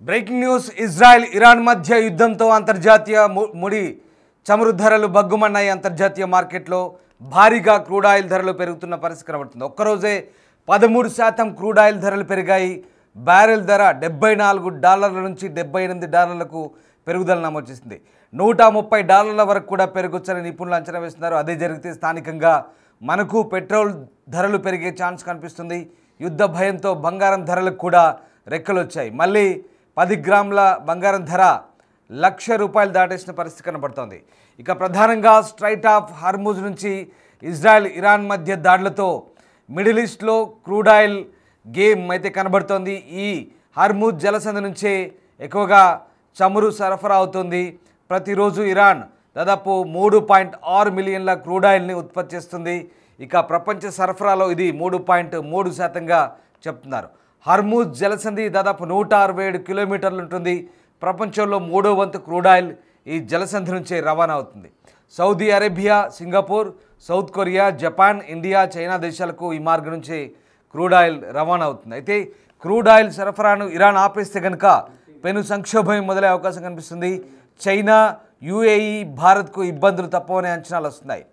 Breaking news Israel Iran మధ్య యుద్ధంతో అంతర్జాతీయ ముడి చమురు ధరలు బగ్గుమన్నాయి. అంతర్జాతీయ మార్కెట్లో భారీగా క్రూడ్ ఆయిల్ ధరలు పెరుగుతున్న పరిస్థితి కనబడుతుంది. ఒక్కరోజే 13% క్రూడ్ ఆయిల్ ధరలు పెరిగాయి. బ్యారెల్ ధర $74 నుంచి $78లకు పెరుగుదల నమోదు చేసింది. $130 వరకు కూడా పెరగొచ్చని నిపుణులు అంచనా వేస్తున్నారు. అదే జరిగితే స్థానికంగా మనకు పెట్రోల్ ధరలు పెరిగే ఛాన్స్ కనిపిస్తుంది. యుద్ధ భయంతో బంగారం ధరలకు కూడా రెక్కలు వచ్చాయి. మళ్ళీ 10 గ్రాముల బంగారం ధర ₹1,00,000 దాటేసిన పరిస్థితి కనబడుతోంది. ఇక ప్రధానంగా స్ట్రైట్ ఆఫ్ హార్ముజ్ నుంచి ఇజ్రాయెల్ ఇరాన్ మధ్య దాడులతో మిడిల్ ఈస్ట్లో క్రూడ్ ఆయిల్ గేమ్ అయితే కనబడుతోంది. ఈ హార్ముజ్ జలసంధి నుంచే ఎక్కువగా చమురు సరఫరా అవుతుంది. ప్రతిరోజు ఇరాన్ దాదాపు 3.6 మిలియన్ల క్రూడ్ ఆయిల్ని ఉత్పత్తి చేస్తుంది. ఇక ప్రపంచ సరఫరాలో ఇది 3.3%గా చెప్తున్నారు. హార్ముజ్ జలసంధి దాదాపు 167 కిలోమీటర్లు ఉంటుంది. ప్రపంచంలో 3వ వంతు క్రూడ్ ఆయిల్ ఈ జలసంధి నుంచే రవాణా అవుతుంది. Saudi Arabia, Singapore, south Korea, Japan, India, China దేశాలకు ఈ మార్గం నుంచే క్రూడ్ ఆయిల్ రవాణా అవుతుంది. అయితే క్రూడ్ ఆయిల్ సరఫరాను ఇరాన్ ఆపేస్తే కనుక పెను సంక్షోభం మొదలయ్యే అవకాశం కనిపిస్తుంది. చైనా, యుఏఈ, భారత్కు ఇబ్బందులు తప్పవనే అంచనాలు వస్తున్నాయి.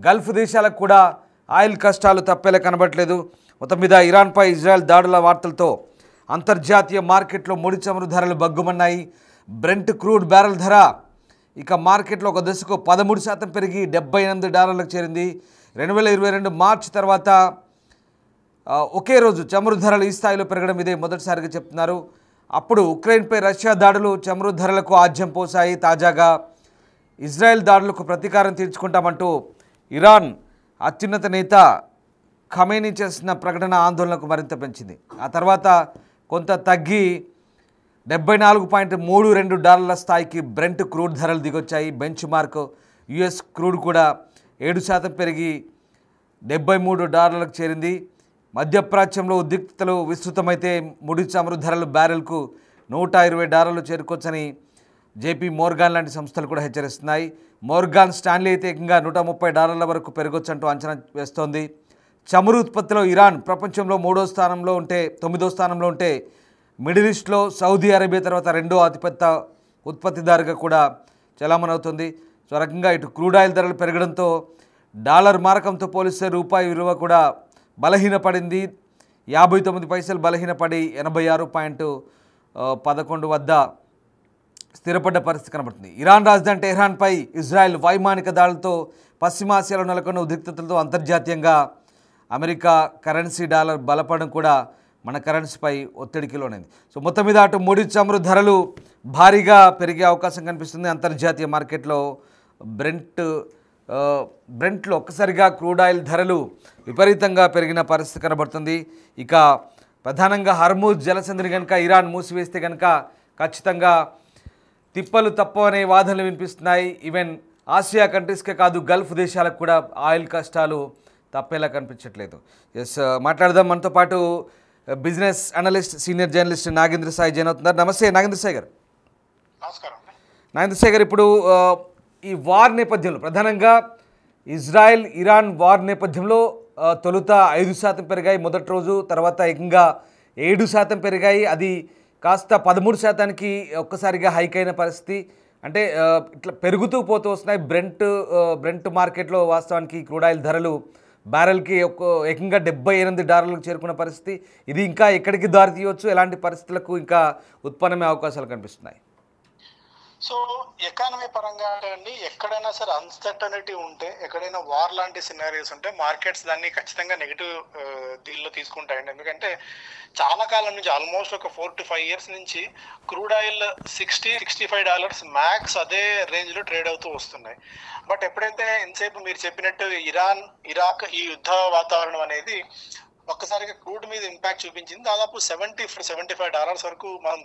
గల్ఫ్ దేశాలకు కూడా ఆయిల్ కష్టాలు తప్పేలా కనబడట్లేదు. మొత్తం మీద ఇరాన్పై ఇజ్రాయెల్ దాడుల వార్తలతో అంతర్జాతీయ మార్కెట్లో ముడి చమురు ధరలు బగ్గుమన్నాయి. బ్రెంట్ క్రూడ్ బ్యారెల్ ధర ఇక మార్కెట్లో ఒక దశకు 13% పెరిగి $78లకు చేరింది. 2022 మార్చి తర్వాత ఒకే రోజు చమురు ధరలు ఈ స్థాయిలో పెరగడం ఇదే మొదటిసారిగా చెప్తున్నారు. అప్పుడు ఉక్రెయిన్పై రష్యా దాడులు చమురు ధరలకు ఆజ్యం పోసాయి. తాజాగా ఇజ్రాయెల్ దాడులకు ప్రతీకారం తీర్చుకుంటామంటూ ఇరాన్ అత్యున్నత నేత ఖమేనీ చేసిన ప్రకటన ఆందోళనకు మరింత పెంచింది. ఆ తర్వాత కొంత తగ్గి $74.32 స్థాయికి బ్రెంట్ క్రూడ్ ధరలు దిగొచ్చాయి. బెంచ్ మార్క్ యుఎస్ క్రూడ్ కూడా 7% పెరిగి $73లకు చేరింది. మధ్యప్రాచ్యంలో ఉద్రిక్తతలు విస్తృతమైతే ముడి చమురు ధరలు బ్యారెల్కు $120 చేరుకోవచ్చని జేపీ మోర్గాన్ లాంటి సంస్థలు కూడా హెచ్చరిస్తున్నాయి. మోర్గాన్ స్టాన్లీ అయితే ఏకంగా $130 వరకు పెరగొచ్చంటూ అంచనా వేస్తోంది. చమురు ఉత్పత్తిలో ఇరాన్ ప్రపంచంలో 9వ స్థానంలో ఉంటే మిడిల్ ఈస్ట్లో సౌదీ అరేబియా తర్వాత 2వ అతిపెద్ద ఉత్పత్తిదారుగా కూడా చలామణవుతుంది. సో రకంగా ఇటు క్రూడ్ ఆయిల్ ధరలు పెరగడంతో డాలర్ మారకంతో పోలిస్తే రూపాయి విలువ కూడా బలహీనపడింది. 59 పైసలు బలహీనపడి 86.11 వద్ద స్థిరపడ్డ పరిస్థితి కనబడుతుంది. ఇరాన్ రాజధాని టెహ్రాన్పై ఇజ్రాయెల్ వైమానిక దాడులతో పశ్చిమాసియాలో నెలకొన్న ఉద్రిక్తతలతో అంతర్జాతీయంగా అమెరికా కరెన్సీ డాలర్ బలపడడం కూడా మన కరెన్సీపై ఒత్తిడికి లోనైంది. సో మొత్తం మీద అటు ముడి చమురు ధరలు భారీగా పెరిగే అవకాశం కనిపిస్తుంది. అంతర్జాతీయ మార్కెట్లో బ్రెంట్లో ఒక్కసారిగా క్రూడ్ ఆయిల్ ధరలు విపరీతంగా పెరిగిన పరిస్థితి కనబడుతుంది. ఇక ప్రధానంగా హార్ముజ్ జలసంధిని కనుక ఇరాన్ మూసివేస్తే కనుక ఖచ్చితంగా తిప్పలు తప్పవనే వాదనలు వినిపిస్తున్నాయి. ఈవెన్ ఆసియా కంట్రీస్కే కాదు గల్ఫ్ దేశాలకు కూడా ఆయిల్ కష్టాలు తప్పేలా కనిపించట్లేదు. మాట్లాడదాం. మనతో పాటు business analyst, senior journalist Nagendra Sai join అవుతున్నారు. నమస్తే నాగేంద్ర సాయి గారు. నమస్కారం. నాగేంద్ర సాయి గారు, ఇప్పుడు ఈ వార్ నేపథ్యంలో ప్రధానంగా ఇజ్రాయెల్ ఇరాన్ వార్ నేపథ్యంలో తొలుత 5% పెరిగాయి మొదటి రోజు, తర్వాత ఏకంగా 7% పెరిగాయి. అది కాస్త 13%కి ఒక్కసారిగా హైక్ అయిన పరిస్థితి. అంటే ఇట్లా పెరుగుతూ పోతూ వస్తున్నాయి. బ్రెంట్ మార్కెట్లో వాస్తవానికి క్రూడ్ ఆయిల్ ధరలు బ్యారెల్కి ఏకంగా $78లకు చేరుకున్న పరిస్థితి. ఇది ఇంకా ఎక్కడికి దారి తీయవచ్చు, ఎలాంటి పరిస్థితులకు ఇంకా ఉత్పన్నమే అవకాశాలు కనిపిస్తున్నాయి? సో ఎకానమీ పరంగా అండి, ఎక్కడైనా సరే అన్సర్టనిటీ ఉంటే, ఎక్కడైనా వార్ లాంటి సినారియోస్ ఉంటే మార్కెట్స్ దాన్ని ఖచ్చితంగా నెగిటివ్ దీనిలో తీసుకుంటాయండి. ఎందుకంటే చాలా కాలం నుంచి, ఆల్మోస్ట్ ఒక 4 to 5 years నుంచి క్రూడ్ ఆయిల్ $60-65 మ్యాక్స్ అదే రేంజ్ లో ట్రేడ్ అవుతూ వస్తున్నాయి. బట్ ఎప్పుడైతే ఇంతసేపు మీరు చెప్పినట్టు ఇరాక్ ఈ యుద్ధ వాతావరణం అనేది ఒక్కసారిగా క్రూడ్ మీద ఇంపాక్ట్ చూపించింది. దాదాపు $70-75 వరకు మనం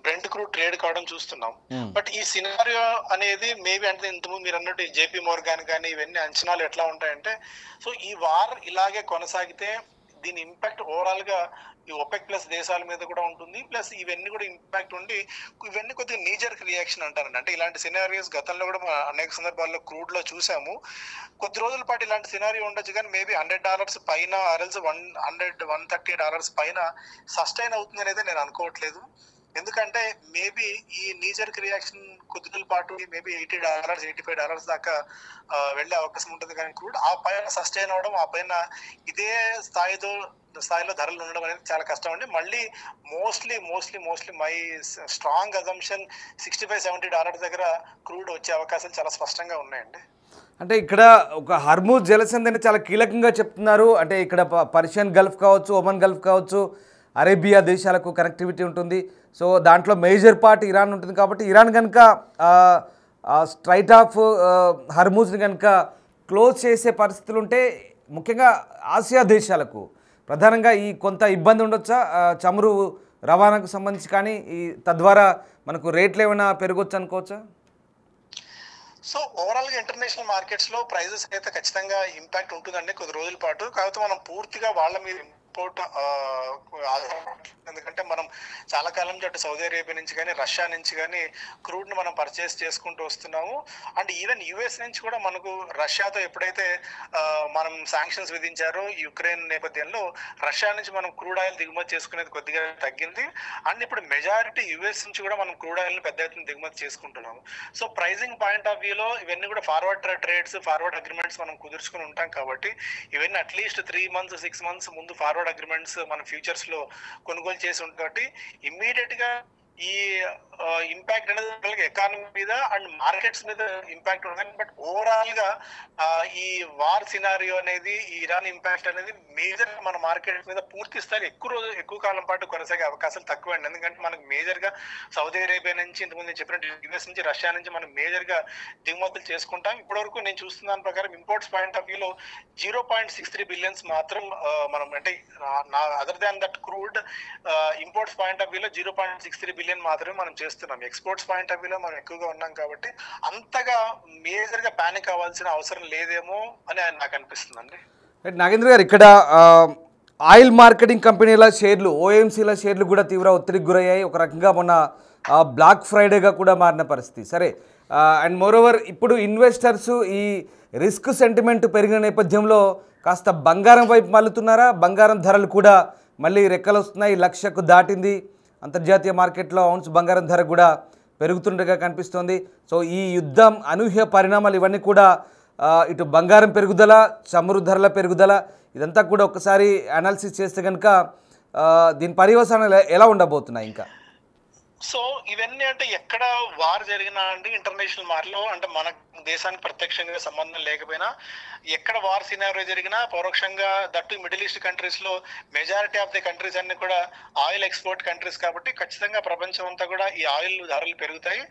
బ్రెంట్ క్రూడ్ ట్రేడ్ కావడం చూస్తున్నాం. బట్ ఈ సినారియో అనేది మేబీ అంటే ఇంతకుముందు మీరు అన్నట్టు జేపీ మోర్గాన్ కానీ ఇవన్నీ అంచనాలు ఎట్లా ఉంటాయంటే, సో ఈ వార్ ఇలాగే కొనసాగితే దీని ఇంపాక్ట్ ఓవరాల్ గా ఈ OPEC ప్లస్ దేశాల మీద కూడా ఉంటుంది. ప్లస్ ఇవన్నీ కూడా ఇంపాక్ట్ ఉండి ఇవన్నీ కొద్దిగా నీజర్ రియాక్షన్ అంటారండి. అంటే ఇలాంటి సినారియోస్ గతంలో కూడా అనేక సందర్భాల్లో క్రూడ్ లో చూసాము. కొద్ది రోజుల పాటు ఇలాంటి సినారియో ఉండొచ్చు, కానీ మేబీ $100 పైన ఆర్ఎల్స్ $130 పైన సస్టైన్ అవుతుంది అనేది నేను అనుకోవట్లేదు. ఎందుకంటే మేబీ ఈ నీజర్క్ రియాక్షన్ కొద్ది రోజుల పాటు మేబీ $80 $85 దాకా వెళ్ళే అవకాశం ఉంటుంది. కానీ క్రూడ్ ఆ పైన సస్టైన్ అవడం, ఆ పైన ఇదే స్థాయిలో ధరలు ఉండడం అనేది చాలా కష్టం అండి. మళ్ళీ మోస్ట్లీ మై స్ట్రాంగ్ అజంప్షన్ $65-70 దగ్గర క్రూడ్ వచ్చే అవకాశాలు చాలా స్పష్టంగా ఉన్నాయండి. అంటే ఇక్కడ ఒక హర్మూజ్ జలసంధిని చాలా కీలకంగా చెప్తున్నారు. అంటే ఇక్కడ పర్షియన్ గల్ఫ్ కావచ్చు, ఒమన్ గల్ఫ్ కావచ్చు, అరేబియా దేశాలకు కనెక్టివిటీ ఉంటుంది. సో దాంట్లో మేజర్ పార్ట్ ఇరాన్ ఉంటుంది. కాబట్టి ఇరాన్ కనుక స్ట్రైట్ ఆఫ్ హర్మూజ్ని కనుక క్లోజ్ చేసే పరిస్థితులు ఉంటే ముఖ్యంగా ఆసియా దేశాలకు ప్రధానంగా ఈ కొంత ఇబ్బంది ఉండొచ్చా చమురు రవాణాకు సంబంధించి, కానీ ఈ తద్వారా మనకు రేట్లు ఏమైనా పెరగొచ్చు అనుకోవచ్చా? సో ఓవరాల్ గా ఇంటర్నేషనల్ మార్కెట్స్ లో ప్రైజెస్ అయితే ఖచ్చితంగా ఇంపాక్ట్ ఉంటుందండి కొద్ది రోజుల పాటు. కాకపోతే మనం పూర్తిగా వాళ్ళ మీద ఇంపోర్ట్ ఎందుకంటే మనం చాలా కాలం నుంచి అటు సౌదీ అరేబియా నుంచి కానీ రష్యా నుంచి కానీ క్రూడ్ ని మనం పర్చేస్ చేసుకుంటూ వస్తున్నాము. అండ్ ఈవెన్ యుఎస్ నుంచి కూడా మనకు రష్యాతో ఎప్పుడైతే మనం శాంక్షన్స్ విధించారో యుక్రెయిన్ నేపథ్యంలో రష్యా నుంచి మనం క్రూడ్ ఆయిల్ దిగుమతి చేసుకునేది కొద్దిగా తగ్గింది. అండ్ ఇప్పుడు మెజారిటీ యుఎస్ నుంచి కూడా మనం క్రూడ్ ఆయిల్ ని పెద్ద ఎత్తున దిగుమతి చేసుకుంటున్నాము. సో ప్రైజింగ్ పాయింట్ ఆఫ్ వ్యూలో ఇవన్నీ కూడా ఫార్వర్డ్ ట్రేడ్స్, ఫార్వర్డ్ అగ్రిమెంట్స్ మనం కుదుర్చుకుని ఉంటాం. కాబట్టి ఇవన్నీ అట్లీస్ట్ 3 months 6 months ముందు ఫార్వర్డ్ అగ్రిమెంట్స్ మన ఫ్యూచర్స్ లో కొనుగోలు చేసి ఉంటుంది. కాబట్టి ఇమ్మీడియట్ గా ఈ ఇంపాక్ట్ అనేది ఎకానమీ మీద అండ్ మార్కెట్స్ మీద ఇంపాక్ట్ ఉంటుంది. బట్ ఓవరాల్ గా ఈ వార్ సినారియో అనేది, ఈ ఇరాన్ ఇంపాక్ట్ అనేది మేజర్ మన మార్కెట్ మీద పూర్తి స్థాయి ఎక్కువ కాలం పాటు కొనసాగే అవకాశాలు తక్కువ అండి. ఎందుకంటే మనకు మేజర్ గా సౌదీ అరేబియా నుంచి, ఇంతకుముందు చెప్పినట్టు యుఎస్ నుంచి, రష్యా నుంచి మనం మేజర్ గా దిగుమతులు చేసుకుంటాం. ఇప్పటి వరకు నేను చూస్తున్న దాని ప్రకారం ఇంపోర్ట్స్ పాయింట్ ఆఫ్ వ్యూలో 0.63 బిలియన్స్ మాత్రం మనం అంటే other than that crude imports point of వ్యూలో 0.63 బిలియన్ మాత్రమే మనం చేస్తున్నాం. ఎక్స్పోర్ట్స్ పాయింట్ ఆఫ్ వ్యూలో మనం ఎక్కువగా ఉన్నాం కాబట్టి అంతగా మేజర్ గా పానిక్ అవ్వాల్సిన అవసరం లేదేమో అని నాకు అనిపిస్తుందండి. నాగేంద్ర గారు, ఇక్కడ ఆయిల్ మార్కెటింగ్ కంపెనీల షేర్లు, ఓఎంసీల షేర్లు కూడా తీవ్ర ఒత్తిడికి గురయ్యాయి. ఒక రకంగా మొన్న బ్లాక్ ఫ్రైడేగా కూడా మారిన పరిస్థితి. సరే, అండ్ మోరోవర్ ఇప్పుడు ఇన్వెస్టర్స్ ఈ రిస్క్ సెంటిమెంట్ పెరిగిన నేపథ్యంలో కాస్త బంగారం వైపు మళ్ళుతున్నారా? బంగారం ధరలు కూడా మళ్ళీ రెక్కలు వస్తున్నాయి, 1,00,000కు దాటింది. అంతర్జాతీయ మార్కెట్లో ఔన్స్ బంగారం ధర కూడా పెరుగుతుండగా కనిపిస్తోంది. సో ఈ యుద్ధం, అనూహ్య పరిణామాలు ఇవన్నీ కూడా ఇటు బంగారం పెరుగుదల, చమురు ధరల పెరుగుదల, ఇదంతా కూడా ఒకసారి అనాలిసిస్ చేస్తే కనుక దీని పర్యవసానాలు ఎలా ఉండబోతున్నాయి ఇంకా? సో ఇవన్నీ అంటే ఎక్కడ వార్ జరిగినా అండి ఇంటర్నేషనల్ మార్లో, అంటే మన దేశానికి ప్రత్యక్షంగా సంబంధం లేకపోయినా ఎక్కడ వార్ సినారియో జరిగినా పరోక్షంగా దట్టు మిడిల్ ఈస్ట్ కంట్రీస్ లో మెజారిటీ ఆఫ్ ది కంట్రీస్ అన్ని కూడా ఆయిల్ ఎక్స్పోర్ట్ కంట్రీస్ కాబట్టి ఖచ్చితంగా ప్రపంచం అంతా కూడా ఈ ఆయిల్ ధరలు పెరుగుతాయి.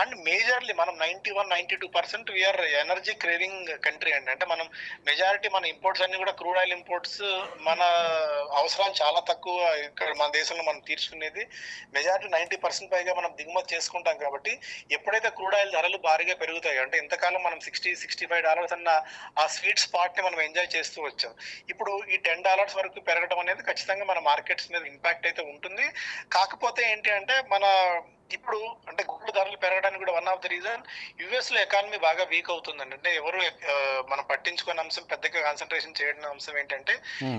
అండ్ మేజర్లీ మనం 91-92% వీఆర్ ఎనర్జీ క్రేవింగ్ కంట్రీ అండి. అంటే మనం మెజారిటీ మన ఇంపోర్ట్స్ అన్ని కూడా క్రూడ్ ఆయిల్ ఇంపోర్ట్స్, మన అవసరాలు చాలా తక్కువ ఇక్కడ మన దేశంలో మనం తీర్చుకునేది. మెజారిటీ 90% పైగా మనం దిగుమతి చేసుకుంటాం. కాబట్టి ఎప్పుడైతే క్రూడ్ ఆయిల్ ధరలు భారీగా పెరుగుతాయి, అంటే ఇంతకాలం మనం $60-65 అన్న ఆ స్వీట్ స్పాట్ ని మనం ఎంజాయ్ చేస్తూ వచ్చాం. ఇప్పుడు ఈ $10 వరకు పెరగడం అనేది ఖచ్చితంగా మన మార్కెట్స్ మీద ఇంపాక్ట్ అయితే ఉంటుంది. కాకపోతే ఏంటి అంటే మన ఇప్పుడు అంటే గుడ్ల ధరలు పెరగడానికి కూడా one of the reason US లో ఎకానమీ బాగా వీక్ అవుతుందండి. అంటే ఎవరు మనం పట్టించుకున్న అంశం, పెద్దగా కాన్సన్ట్రేషన్ చేయడం అంశం ఏంటంటే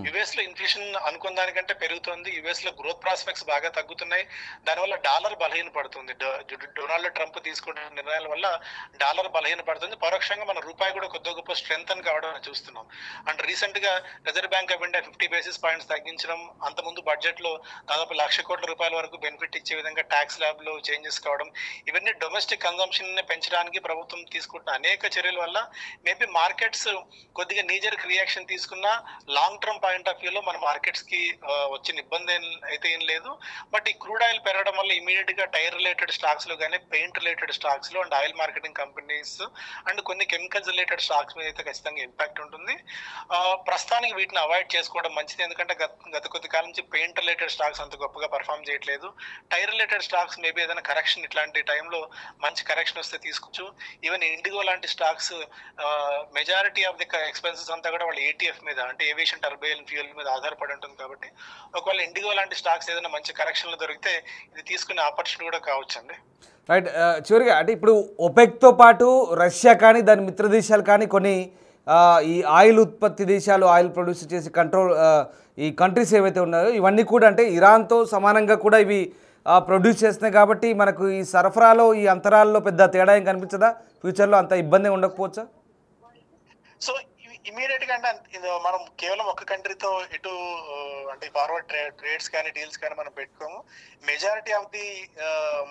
యుఎస్ లో ఇన్ఫ్లేషన్ అనుకున్న దానికంటే పెరుగుతుంది. యుఎస్ లో గ్రోత్ ప్రాస్పెక్ట్స్ బాగా తగ్గుతున్నాయి. దానివల్ల డాలర్ బలహీన పడుతుంది. డొనాల్డ్ ట్రంప్ తీసుకున్న నిర్ణయాల వల్ల డాలర్ బలహీన పడుతుంది. పరోక్షంగా మన రూపాయి కూడా కొద్ది గొప్ప స్ట్రెంగ్ కావడం చూస్తున్నాం. అండ్ రీసెంట్ గా reserve bank of India 50 basis points తగ్గించడం, అంతకుముందు బడ్జెట్ లో దాదాపు ₹1,00,000 కోట్ల వరకు బెనిఫిట్ ఇచ్చే విధంగా ట్యాక్స్ ల్యాబ్ లో చేంజెస్ కావడం, ఇవన్నీ డొమెస్టిక్ కన్సంప్షన్ ని పెంచడానికి ప్రభుత్వం తీసుకుంటున్న అనేక చర్యల వల్ల మేబీ మార్కెట్స్ కొద్దిగా నీజర్ రియాక్షన్ తీసుకున్న లాంగ్ టర్మ్ పాయింట్ ఆఫ్ వ్యూలో మన మార్కెట్స్ కి వచ్చిన ఇబ్బంది అయితే ఏం లేదు. బట్ ఈ క్రూడ్ ఆయిల్ పెరగడం వల్ల ఇమీడియట్ గా టైర్ రిలేటెడ్ స్టాక్స్ లో కానీ, పెయింట్ రిలేటెడ్ స్టాక్స్ లో, and oil marketing companies and కొన్ని కెమికల్స్ రిలేటెడ్ స్టాక్స్ మీద అయితే ఖచ్చితంగా ఇంపాక్ట్ ఉంటుంది. ప్రస్తుతానికి వీటిని అవాయిడ్ చేసుకోవడం మంచిది. ఎందుకంటే గత కొద్ది కాలం నుంచి పెయింట్ రిలేటెడ్ స్టాక్స్ అంత గొప్పగా పర్ఫామ్ చేయట్లేదు. టైర్ రిలేటెడ్ స్టాక్స్ మేబీ ఏదైనా కరెక్షన్, ఇట్లాంటి టైంలో మంచి కరెక్షన్ వస్తే తీసుకోవచ్చు. ఈవెన్ ఇండిగో లాంటి stocks majority of the expenses అంతా కూడా వాళ్ళ ఏటీఎఫ్ మీద, అంటే ఏవియేషన్ టర్బైన్ ఫ్యూయల్ మీద ఆధారపడి ఉంటుంది. కాబట్టి ఒకవేళ ఇండిగో లాంటి స్టాక్స్ ఏదైనా మంచి కరెక్షన్లు దొరికితే ఇది తీసుకునే ఆపర్చునిటీ కూడా కావచ్చండి. రైట్. చివరిగా అంటే ఇప్పుడు ఒపెక్తో పాటు రష్యా కానీ, దాని మిత్ర దేశాలు కానీ, కొన్ని ఈ ఆయిల్ ఉత్పత్తి దేశాలు, ఆయిల్ ప్రొడ్యూస్ చేసి కంట్రోల్ ఈ కంట్రీస్ ఏవైతే ఉన్నాయో ఇవన్నీ కూడా అంటే ఇరాన్తో సమానంగా కూడా ఇవి ప్రొడ్యూస్ చేస్తున్నాయి కాబట్టి మనకు ఈ సరఫరాలో ఈ అంతరాల్లో పెద్ద తేడా ఏం కనిపించదా? ఫ్యూచర్లో అంత ఇబ్బంది ఉండకపోవచ్చా? సో ఇమీడియట్ గా అంటే ఇది మనం కేవలం ఒక కంట్రీతో ఇటు అంటే ఫార్వర్డ్ ట్రేడ్స్ కానీ డీల్స్ కానీ మనం పెట్టుకోము. మెజారిటీ ఆఫ్ ది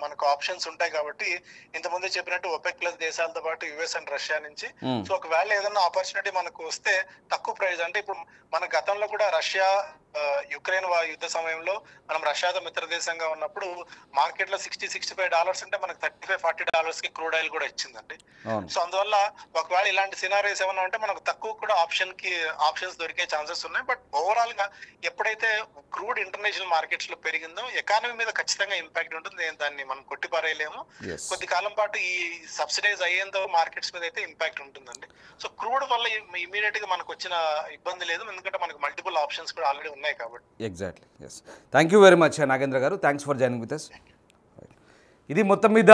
మనకు ఆప్షన్స్ ఉంటాయి కాబట్టి ఇంతకుముందే చెప్పినట్టు ఒపెక్ ప్లస్ దేశాలతో పాటు యుఎస్ అండ్ రష్యా నుంచి. సో ఒకవేళ ఏదైనా ఆపర్చునిటీ మనకు వస్తే తక్కువ ప్రైస్, అంటే ఇప్పుడు మన గతంలో కూడా రష్యా యుక్రెయిన్ యుద్ధ సమయంలో మనం రష్యాతో మిత్ర దేశంగా ఉన్నప్పుడు మార్కెట్ లో $60-65 అంటే మనకు $35-40 కి క్రూడ్ ఆయిల్ కూడా ఇచ్చిందండి. సో అందువల్ల ఒకవేళ ఇలాంటి సినారీస్ ఏమైనా ఉంటే మనకు తక్కువ కూడా ఆప్షన్స్ దొరికే ఛాన్సెస్ ఉన్నాయి. బట్ ఓవరాల్ గా ఎప్పుడైతే క్రూడ్ ఇంటర్నేషనల్ మార్కెట్స్ లో పెరిగిందో ఎకానమీ మీద ఖచ్చితంగా ఇంపాక్ట్ ఉంటుంది. దాన్ని మనం కొట్టిపారేయలేము. కొద్ది కాలం పాటు ఈ సబ్సిడైజ్ అయ్యేంత మార్కెట్స్ మీద అయితే ఇంపాక్ట్ ఉంటుందండి. సో క్రూడ్ వల్ల ఇమీడియట్ గా మనకు వచ్చిన ఇబ్బంది లేదు, ఎందుకంటే మనకు మల్టిపుల్ ఆప్షన్స్ కూడా ఆల్రెడీ ఉన్నాయి కాబట్టి. Exactly. Yes, thank you very much Nagendra garu. Thanks for joining with us. ఇది మొత్తం మీద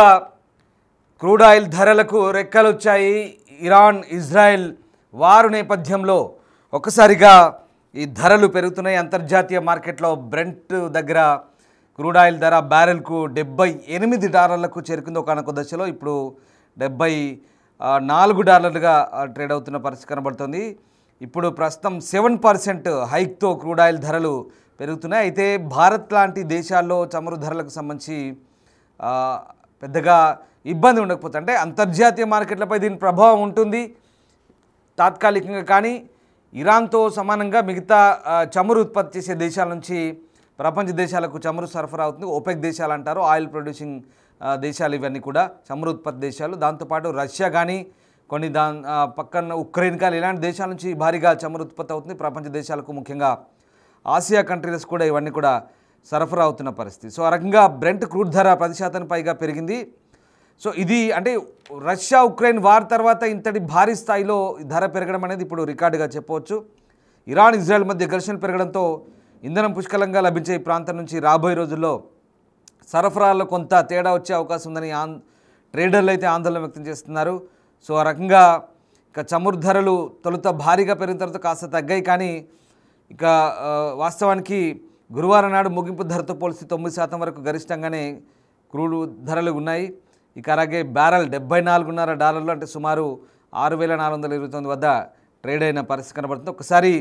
క్రూడ్ ఆయిల్ ధరలకు రెక్కలు వచ్చాయి. ఇరాన్ ఇజ్రాయెల్ వారు నేపథ్యంలో ఒక్కసారిగా ఈ ధరలు పెరుగుతున్నాయి. అంతర్జాతీయ మార్కెట్లో బ్రెంట్ దగ్గర క్రూడ్ ఆయిల్ ధర బ్యారెల్కు $78 చేరుకుంది ఒకనొక దశలో. ఇప్పుడు $74 ట్రేడ్ అవుతున్న పరిస్థితి కనబడుతుంది. ఇప్పుడు ప్రస్తుతం 7% హైక్తో క్రూడ్ ఆయిల్ ధరలు పెరుగుతున్నాయి. అయితే భారత్ లాంటి దేశాల్లో చమురు ధరలకు సంబంధించి పెద్దగా ఇబ్బంది ఉండకపోతే, అంటే అంతర్జాతీయ మార్కెట్లపై దీని ప్రభావం ఉంటుంది తాత్కాలికంగా. కానీ ఇరాన్తో సమానంగా మిగతా చమురు ఉత్పత్తి చేసే దేశాల నుంచి ప్రపంచ దేశాలకు చమురు సరఫరా అవుతుంది. ఓపెక్ దేశాలు అంటారు, ఆయిల్ ప్రొడ్యూసింగ్ దేశాలు ఇవన్నీ కూడా చమురు ఉత్పత్తి దేశాలు. దాంతోపాటు రష్యా కానీ కొన్ని పక్కన ఉక్రెయిన్ కానీ ఇలాంటి దేశాల నుంచి భారీగా చమురు ఉత్పత్తి అవుతుంది. ప్రపంచ దేశాలకు ముఖ్యంగా ఆసియా కంట్రీస్ కూడా ఇవన్నీ కూడా సరఫరా అవుతున్న పరిస్థితి. సో ఆ రకంగా బ్రెంట్ క్రూడ్ ధర 10% పైగా పెరిగింది. సో ఇది అంటే రష్యా ఉక్రెయిన్ వార్ తర్వాత ఇంతటి భారీ స్థాయిలో ధర పెరగడం అనేది ఇప్పుడు రికార్డుగా చెప్పవచ్చు. ఇరాన్ ఇజ్రాయెల్ మధ్య ఘర్షణ పెరగడంతో ఇంధనం పుష్కలంగా లభించే ఈ ప్రాంతం నుంచి రాబోయే రోజుల్లో సరఫరాలో కొంత తేడా వచ్చే అవకాశం ఉందని ట్రేడర్లు అయితే ఆందోళన వ్యక్తం చేస్తున్నారు. సో ఆ రకంగా ఇక చమురు ధరలు తొలుత భారీగా పెరిగిన తర్వాత కాస్త తగ్గాయి. కానీ ఇక వాస్తవానికి గురువారం నాడు ముగింపు ధరతో పోలిస్తే 9% వరకు గరిష్టంగానే క్రూడ్ ధరలు ఉన్నాయి. ఇక అలాగే బ్యారెల్ $74.5 అంటే సుమారు 6,429 వద్ద ట్రేడ్ అయిన పరిస్థితి కనబడుతుంది. ఒకసారి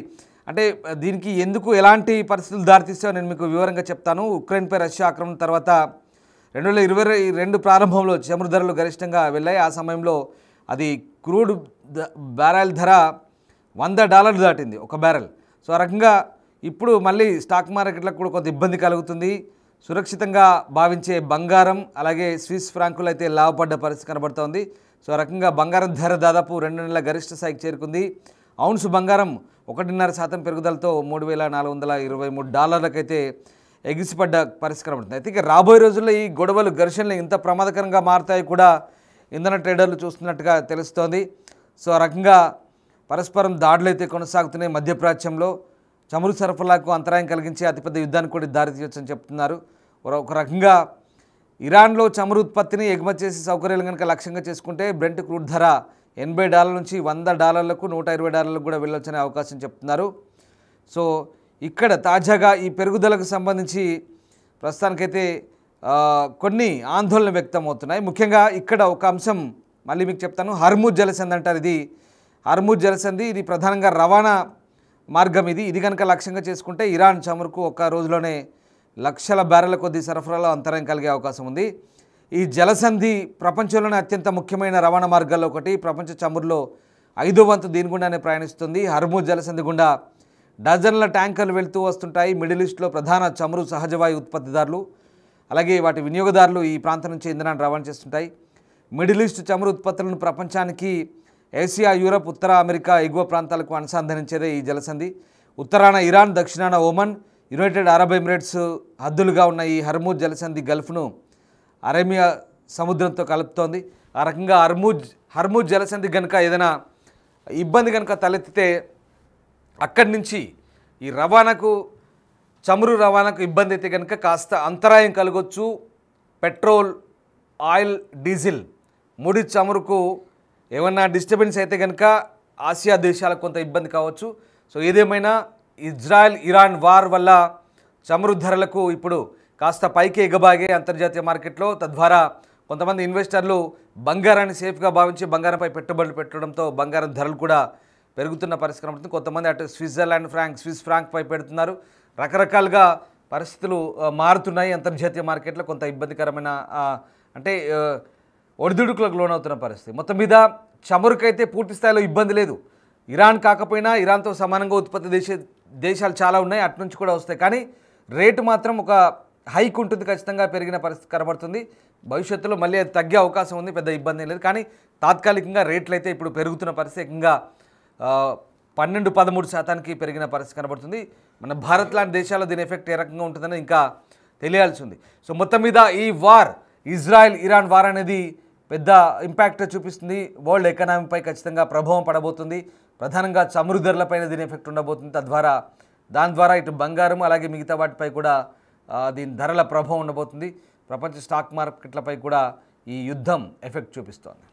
అంటే దీనికి ఎందుకు ఎలాంటి పరిస్థితులు దారితీస్తాయో నేను మీకు వివరంగా చెప్తాను. ఉక్రెయిన్పై రష్యా ఆక్రమణ తర్వాత 2022 ప్రారంభంలో చమురు ధరలు గరిష్టంగా వెళ్ళాయి. ఆ సమయంలో అది క్రూడ్ బ్యారెల్ ధర $100 దాటింది ఒక బ్యారెల్. సో ఆ రకంగా ఇప్పుడు మళ్ళీ స్టాక్ మార్కెట్లకు కూడా కొంత ఇబ్బంది కలుగుతుంది. సురక్షితంగా భావించే బంగారం అలాగే స్విస్ ఫ్రాంకులు అయితే లాభపడ్డ పరిస్థితి కనబడుతోంది. సో ఆ రకంగా బంగారం ధర దాదాపు 2 నెలల గరిష్ట స్థాయికి చేరుకుంది. ఔన్స్ బంగారం 1.5% పెరుగుదలతో $3,423 ఎగిసిపడ్డ పరిస్థితి కనబడుతుంది. అయితే ఇక రాబోయే రోజుల్లో ఈ గొడవలు ఘర్షణలు ఇంత ప్రమాదకరంగా మారుతాయి కూడా ఇంధన ట్రేడర్లు చూస్తున్నట్టుగా తెలుస్తోంది. సో ఆ రకంగా పరస్పరం దాడులు అయితే కొనసాగుతున్నాయి. మధ్యప్రాచ్యంలో చమురు సరఫరాకు అంతరాయం కలిగించే అతిపెద్ద యుద్ధానికి కూడా దారితీయొచ్చని చెప్తున్నారు. ఒక రకంగా ఇరాన్లో చమురు ఉత్పత్తిని ఎగుమతి చేసే సౌకర్యాలు కనుక లక్ష్యంగా చేసుకుంటే బ్రెంట్ క్రూడ్ ధర $80 నుంచి $100, $120 కూడా వెళ్ళొచ్చనే అవకాశం చెప్తున్నారు. సో ఇక్కడ తాజాగా ఈ పెరుగుదలకు సంబంధించి ప్రస్తుతానికైతే కొన్ని ఆందోళన వ్యక్తం అవుతున్నాయి. ముఖ్యంగా ఇక్కడ ఒక అంశం మళ్ళీ మీకు చెప్తాను. హర్ముజ్ జలసంధి అంటారు. ఇది హర్ముజ్ జలసంధి, ఇది ప్రధానంగా రవాణా మార్గం. ఇది కనుక లక్ష్యంగా చేసుకుంటే ఇరాన్ చమురుకు ఒక్క రోజులోనే లక్షల బ్యారెల కొద్ది సరఫరాలో అంతరాయం కలిగే అవకాశం ఉంది. ఈ జలసంధి ప్రపంచంలోనే అత్యంత ముఖ్యమైన రవాణా మార్గాల్లో ఒకటి. ప్రపంచ చమురులో 5వ వంతు దీని గుండానే ప్రయాణిస్తుంది. హర్ముజ్ జలసంధి గుండా డజన్ల ట్యాంకర్లు వెళ్తూ వస్తుంటాయి. మిడిల్ ఈస్ట్లో ప్రధాన చమురు సహజవాయు ఉత్పత్తిదారులు అలాగే వాటి వినియోగదారులు ఈ ప్రాంతం నుంచి ఇంధనాన్ని రవాణా చేస్తుంటాయి. మిడిల్ ఈస్ట్ చమురు ఉత్పత్తులను ప్రపంచానికి ఏసియా, యూరప్, ఉత్తర అమెరికా ఎగువ ప్రాంతాలకు అనుసంధానించేదే ఈ జలసంధి. ఉత్తరాన ఇరాన్, దక్షిణాన ఒమన్, యునైటెడ్ అరబ్ ఎమిరేట్స్ హద్దులుగా ఉన్న ఈ హర్ముజ్ జలసంధి గల్ఫ్ను అరేమియా సముద్రంతో కలుపుతోంది. ఆ రకంగా హర్ముజ్ జలసంధి కనుక ఏదైనా ఇబ్బంది కనుక తలెత్తితే అక్కడి నుంచి ఈ చమురు రవాణాకు ఇబ్బంది అయితే కనుక కాస్త అంతరాయం కలగొచ్చు. పెట్రోల్, ఆయిల్, డీజిల్ ముడి చమురుకు ఏమన్నా డిస్టర్బెన్స్ అయితే కనుక ఆసియా దేశాలకు కొంత ఇబ్బంది కావచ్చు. సో ఏదేమైనా ఇజ్రాయెల్ ఇరాన్ వార్ వల్ల చమురు ధరలకు ఇప్పుడు కాస్త పైకి ఎగబాగే అంతర్జాతీయ మార్కెట్లో. తద్వారా కొంతమంది ఇన్వెస్టర్లు బంగారాన్ని సేఫ్గా భావించి బంగారంపై పెట్టుబడులు పెట్టడంతో బంగారం ధరలు కూడా పెరుగుతున్న పరిస్థితి కనబడుతుంది. కొంతమంది అటు స్విస్ ఫ్రాంక్పై పెడుతున్నారు. రకరకాలుగా పరిస్థితులు మారుతున్నాయి అంతర్జాతీయ మార్కెట్లో. కొంత ఇబ్బందికరమైన అంటే ఒడిదుడుకులకు లోనవుతున్న పరిస్థితి. మొత్తం మీద చమురుకైతే పూర్తి స్థాయిలో ఇబ్బంది లేదు. ఇరాన్ కాకపోయినా ఇరాన్తో సమానంగా ఉత్పత్తి దేశాలు చాలా ఉన్నాయి, అటు నుంచి కూడా వస్తాయి. కానీ రేటు మాత్రం ఒక హైక్ ఉంటుంది, ఖచ్చితంగా పెరిగిన పరిస్థితి కనబడుతుంది. భవిష్యత్తులో మళ్ళీ అది తగ్గే అవకాశం ఉంది, పెద్ద ఇబ్బంది లేదు. కానీ తాత్కాలికంగా రేట్లు అయితే ఇప్పుడు పెరుగుతున్న పరిస్థితి ఏకంగా 12-13% పెరిగిన పరిస్థితి కనబడుతుంది. మన భారత్ లాంటి దేశాల్లో దీని ఎఫెక్ట్ ఏ రకంగా ఉంటుందని ఇంకా తెలియాల్సి ఉంది. సో మొత్తం మీద ఈ వార్, ఇజ్రాయెల్-ఇరాన్ వార్ అనేది పెద్ద ఇంపాక్ట్ చూపిస్తుంది. వరల్డ్ ఎకనామీపై ఖచ్చితంగా ప్రభావం పడబోతుంది. ప్రధానంగా చమురు ధరలపైన దీని ఎఫెక్ట్ ఉండబోతుంది. దాని ద్వారా ఇటు బంగారం అలాగే మిగతా వాటిపై కూడా దీని ధరల ప్రభావం ఉండబోతుంది. ప్రపంచ స్టాక్ మార్కెట్లపై కూడా ఈ యుద్ధం ఎఫెక్ట్ చూపిస్తోంది.